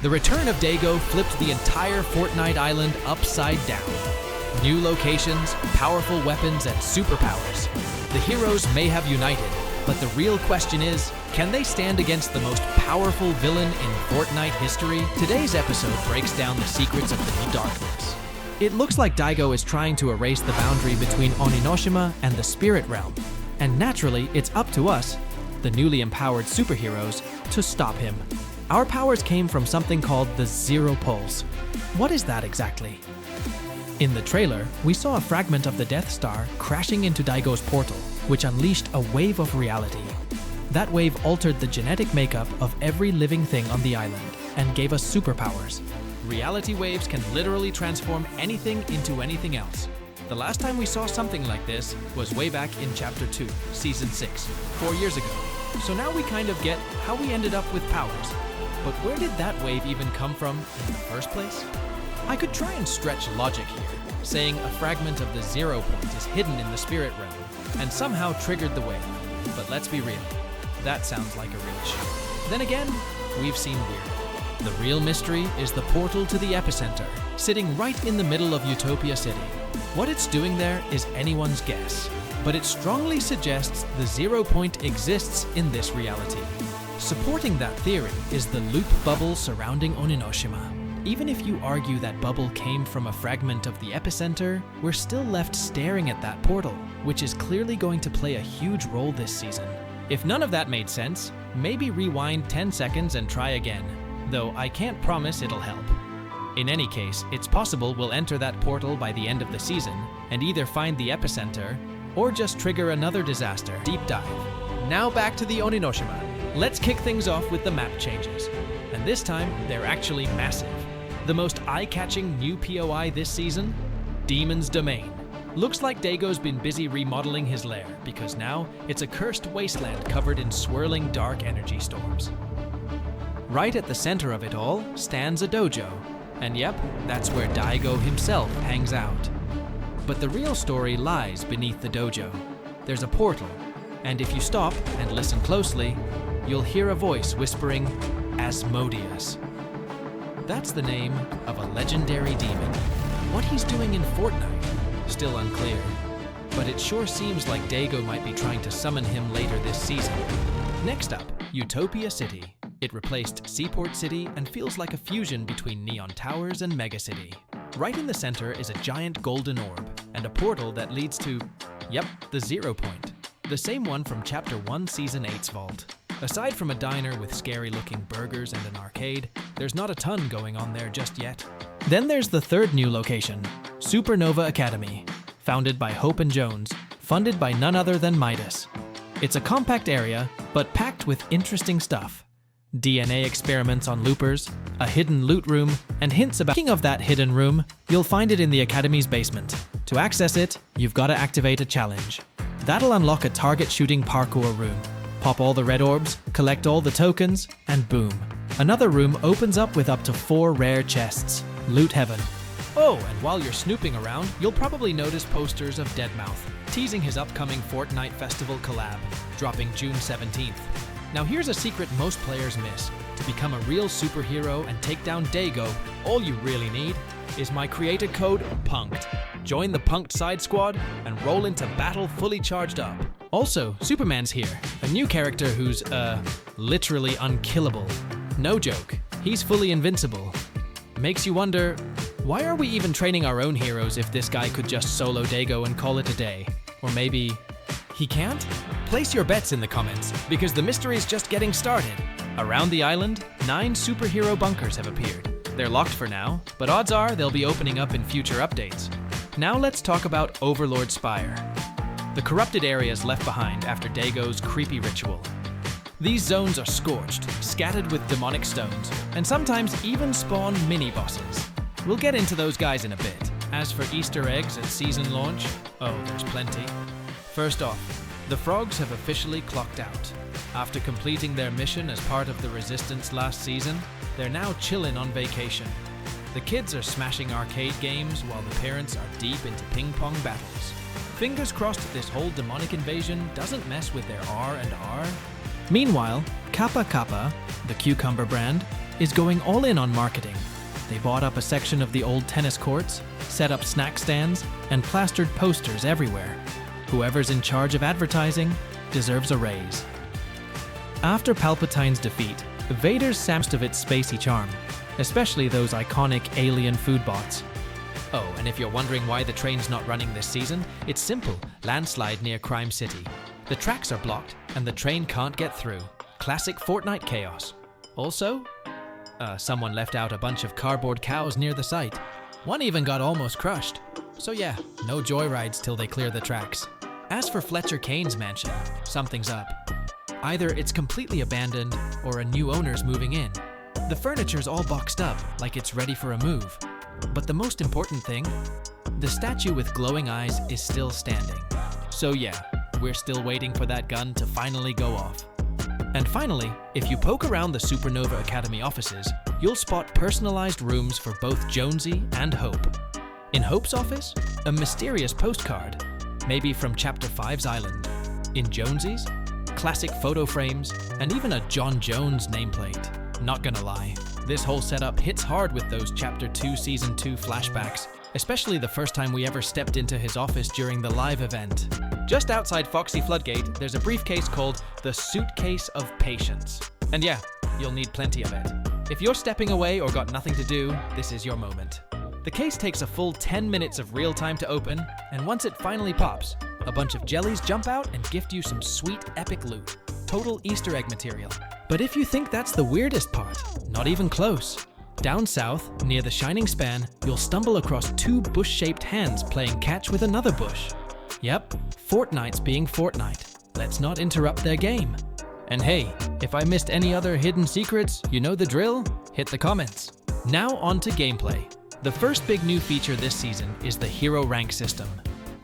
The return of Dago flipped the entire Fortnite island upside down. New locations, powerful weapons, and superpowers. The heroes may have united, but the real question is, can they stand against the most powerful villain in Fortnite history? Today's episode breaks down the secrets of the darkness. It looks like Daigo is trying to erase the boundary between Oninoshima and the spirit realm. And naturally, it's up to us, the newly empowered superheroes, to stop him. Our powers came from something called the Zero Pulse. What is that exactly? In the trailer, we saw a fragment of the Death Star crashing into Daigo's portal, which unleashed a wave of reality. That wave altered the genetic makeup of every living thing on the island and gave us superpowers. Reality waves can literally transform anything into anything else. The last time we saw something like this was way back in Chapter 2, Season 6, 4 years ago. So now we kind of get how we ended up with powers. But where did that wave even come from in the first place? I could try and stretch logic here, saying a fragment of the 0 point is hidden in the spirit realm and somehow triggered the wave. But let's be real, that sounds like a reach. Then again, we've seen weird. The real mystery is the portal to the epicenter, sitting right in the middle of Utopia City. What it's doing there is anyone's guess, but it strongly suggests the 0 point exists in this reality. Supporting that theory is the loop bubble surrounding Oninoshima. Even if you argue that bubble came from a fragment of the epicenter, we're still left staring at that portal, which is clearly going to play a huge role this season. If none of that made sense, maybe rewind 10 seconds and try again, though I can't promise it'll help. In any case, it's possible we'll enter that portal by the end of the season and either find the epicenter or just trigger another disaster. Deep dive. Now back to the Oninoshima. Let's kick things off with the map changes. And this time, they're actually massive. The most eye-catching new POI this season? Demon's Domain. Looks like Dago's been busy remodeling his lair, because now it's a cursed wasteland covered in swirling dark energy storms. Right at the center of it all stands a dojo. And yep, that's where Daigo himself hangs out. But the real story lies beneath the dojo. There's a portal, and if you stop and listen closely, you'll hear a voice whispering, Asmodeus. That's the name of a legendary demon. What he's doing in Fortnite? Still unclear. But it sure seems like Daigo might be trying to summon him later this season. Next up, Utopia City. It replaced Seaport City and feels like a fusion between Neon Towers and Mega City. Right in the center is a giant golden orb and a portal that leads to, yep, the 0 point. The same one from Chapter 1 Season 8's vault. Aside from a diner with scary-looking burgers and an arcade, there's not a ton going on there just yet. Then there's the third new location, Supernova Academy, founded by Hope and Jones, funded by none other than Midas. It's a compact area, but packed with interesting stuff. DNA experiments on loopers, a hidden loot room, and hints about— Speaking of that hidden room, you'll find it in the Academy's basement. To access it, you've got to activate a challenge. That'll unlock a target shooting parkour room. Pop all the red orbs, collect all the tokens, and boom. Another room opens up with up to 4 rare chests. Loot heaven. Oh, and while you're snooping around, you'll probably notice posters of Deadmau5, teasing his upcoming Fortnite Festival collab, dropping June 17th. Now here's a secret most players miss. To become a real superhero and take down Daigo, all you really need is my creator code, PUNKED. Join the Punked Side Squad and roll into battle fully charged up. Also, Superman's here, a new character who's, literally unkillable. No joke, he's fully invincible. Makes you wonder, why are we even training our own heroes if this guy could just solo Daigo and call it a day? Or maybe he can't? Place your bets in the comments, because the mystery's just getting started. Around the island, 9 superhero bunkers have appeared. They're locked for now, but odds are they'll be opening up in future updates. Now let's talk about Overlord Spire, the corrupted areas left behind after Daigo's creepy ritual. These zones are scorched, scattered with demonic stones, and sometimes even spawn mini-bosses. We'll get into those guys in a bit. As for Easter eggs at season launch, oh, there's plenty. First off, the frogs have officially clocked out. After completing their mission as part of the Resistance last season, they're now chillin' on vacation. The kids are smashing arcade games while the parents are deep into ping-pong battles. Fingers crossed this whole demonic invasion doesn't mess with their R&R. Meanwhile, Kappa Kappa, the cucumber brand, is going all in on marketing. They bought up a section of the old tennis courts, set up snack stands, and plastered posters everywhere. Whoever's in charge of advertising deserves a raise. After Palpatine's defeat, Vader's sapped of its spacey charm, especially those iconic alien food bots. Oh, and if you're wondering why the train's not running this season, it's simple: landslide near Crime City. The tracks are blocked, and the train can't get through. Classic Fortnite chaos. Also, someone left out a bunch of cardboard cows near the site. One even got almost crushed. So yeah, no joyrides till they clear the tracks. As for Fletcher Kane's mansion, something's up. Either it's completely abandoned, or a new owner's moving in. The furniture's all boxed up, like it's ready for a move. But the most important thing, the statue with glowing eyes is still standing. So yeah, we're still waiting for that gun to finally go off. And finally, if you poke around the Supernova Academy offices, you'll spot personalized rooms for both Jonesy and Hope. In Hope's office, a mysterious postcard, maybe from Chapter 5's island. In Jonesy's, classic photo frames, and even a John Jones nameplate. Not gonna lie, this whole setup hits hard with those Chapter 2 Season 2 flashbacks, especially the first time we ever stepped into his office during the live event. Just outside Foxy Floodgate, there's a briefcase called the Suitcase of Patience. And yeah, you'll need plenty of it. If you're stepping away or got nothing to do, this is your moment. The case takes a full 10 minutes of real time to open, and once it finally pops, a bunch of jellies jump out and gift you some sweet epic loot. Total Easter egg material. But if you think that's the weirdest part, not even close. Down south, near the Shining Span, you'll stumble across two bush-shaped hands playing catch with another bush. Yep, Fortnite's being Fortnite. Let's not interrupt their game. And hey, if I missed any other hidden secrets, you know the drill, hit the comments. Now on to gameplay. The first big new feature this season is the hero rank system.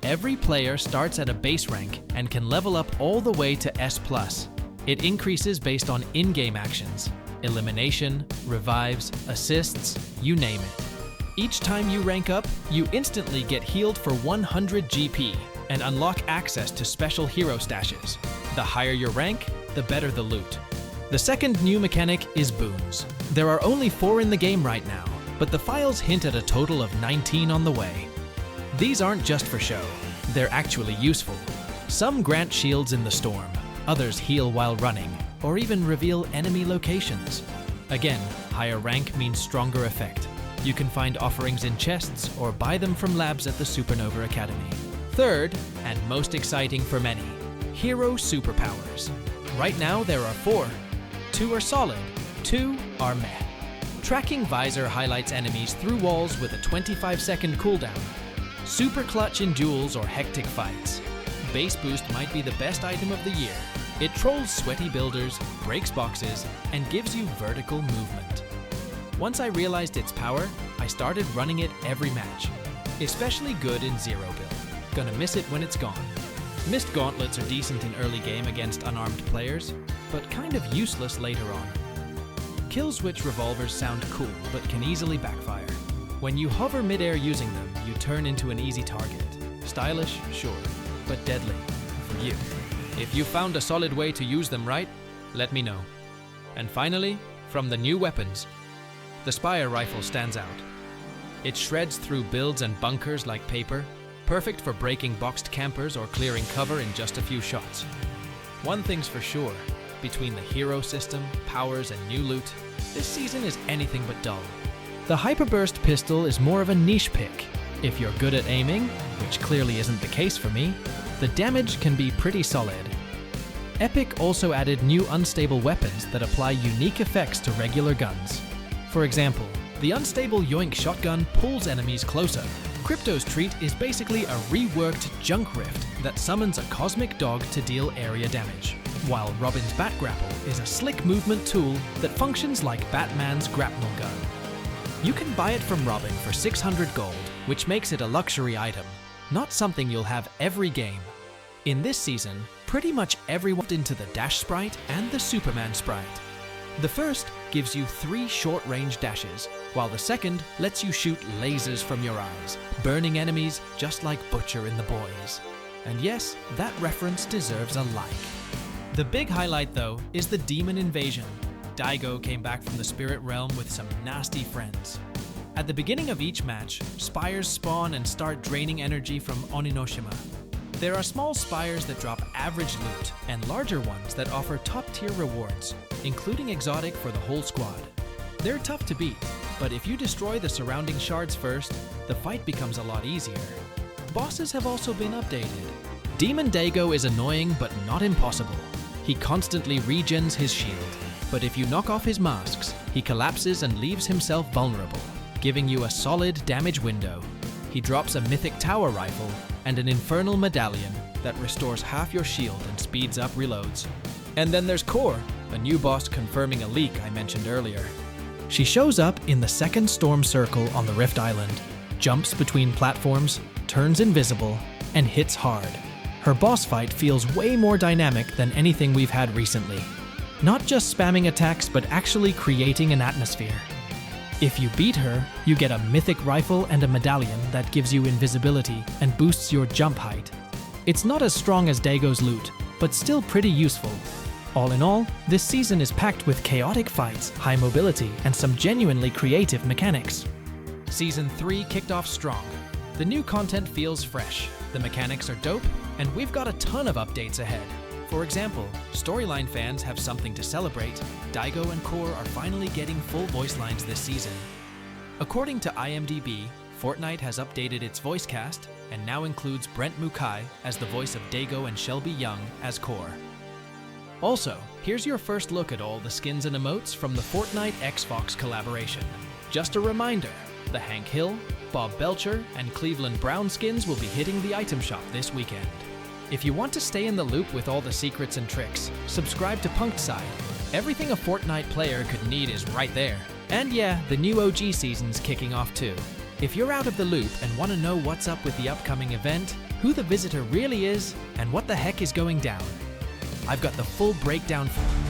Every player starts at a base rank and can level up all the way to S+. It increases based on in-game actions, elimination, revives, assists, you name it. Each time you rank up, you instantly get healed for 100 GP and unlock access to special hero stashes. The higher your rank, the better the loot. The second new mechanic is boons. There are only 4 in the game right now, but the files hint at a total of 19 on the way. These aren't just for show, they're actually useful. Some grant shields in the storm, others heal while running, or even reveal enemy locations. Again, higher rank means stronger effect. You can find offerings in chests or buy them from labs at the Supernova Academy. Third, and most exciting for many, hero superpowers. Right now there are 4. 2 are solid, 2 are meh. Tracking Visor highlights enemies through walls with a 25-second cooldown. Super clutch in duels or hectic fights. Base boost might be the best item of the year. It trolls sweaty builders, breaks boxes, and gives you vertical movement. Once I realized its power, I started running it every match. Especially good in zero build. Gonna miss it when it's gone. Mist gauntlets are decent in early game against unarmed players, but kind of useless later on. Kill switch revolvers sound cool, but can easily backfire. When you hover midair using them, you turn into an easy target. Stylish, sure, but deadly for you. If you found a solid way to use them right, let me know. And finally, from the new weapons, the Spire rifle stands out. It shreds through builds and bunkers like paper, perfect for breaking boxed campers or clearing cover in just a few shots. One thing's for sure, between the hero system, powers, and new loot, this season is anything but dull. The Hyperburst pistol is more of a niche pick. If you're good at aiming, which clearly isn't the case for me, the damage can be pretty solid. Epic also added new unstable weapons that apply unique effects to regular guns. For example, the unstable Yoink shotgun pulls enemies closer. Crypto's treat is basically a reworked junk rift that summons a cosmic dog to deal area damage, while Robin's Bat Grapple is a slick movement tool that functions like Batman's grapnel gun. You can buy it from Robin for 600 gold, which makes it a luxury item, not something you'll have every game. In this season, pretty much everyone into the Dash Sprite and the Superman Sprite. The first gives you 3 short-range dashes, while the second lets you shoot lasers from your eyes, burning enemies just like Butcher in The Boys. And yes, that reference deserves a like. The big highlight though is the Demon Invasion. Daigo came back from the spirit realm with some nasty friends. At the beginning of each match, spires spawn and start draining energy from Oninoshima. There are small spires that drop average loot, and larger ones that offer top-tier rewards, including exotic for the whole squad. They're tough to beat, but if you destroy the surrounding shards first, the fight becomes a lot easier. Bosses have also been updated. Demon Daigo is annoying but not impossible. He constantly regens his shield, but if you knock off his masks, he collapses and leaves himself vulnerable, giving you a solid damage window. He drops a mythic tower rifle and an infernal medallion that restores half your shield and speeds up reloads. And then there's Core, a new boss confirming a leak I mentioned earlier. She shows up in the second storm circle on the Rift Island, jumps between platforms, turns invisible, and hits hard. Her boss fight feels way more dynamic than anything we've had recently. Not just spamming attacks, but actually creating an atmosphere. If you beat her, you get a mythic rifle and a medallion that gives you invisibility and boosts your jump height. It's not as strong as Daigo's loot, but still pretty useful. All in all, this season is packed with chaotic fights, high mobility, and some genuinely creative mechanics. Season 3 kicked off strong. The new content feels fresh, the mechanics are dope, and we've got a ton of updates ahead. For example, storyline fans have something to celebrate. Daigo and Core are finally getting full voice lines this season. According to IMDb, Fortnite has updated its voice cast and now includes Brent Mukai as the voice of Daigo and Shelby Young as Core. Also, here's your first look at all the skins and emotes from the Fortnite Xbox collaboration. Just a reminder, the Hank Hill, Bob Belcher, and Cleveland Brown skins will be hitting the item shop this weekend. If you want to stay in the loop with all the secrets and tricks, subscribe to Punked Side. Everything a Fortnite player could need is right there. And yeah, the new OG season's kicking off too. If you're out of the loop and want to know what's up with the upcoming event, who the visitor really is, and what the heck is going down, I've got the full breakdown for you.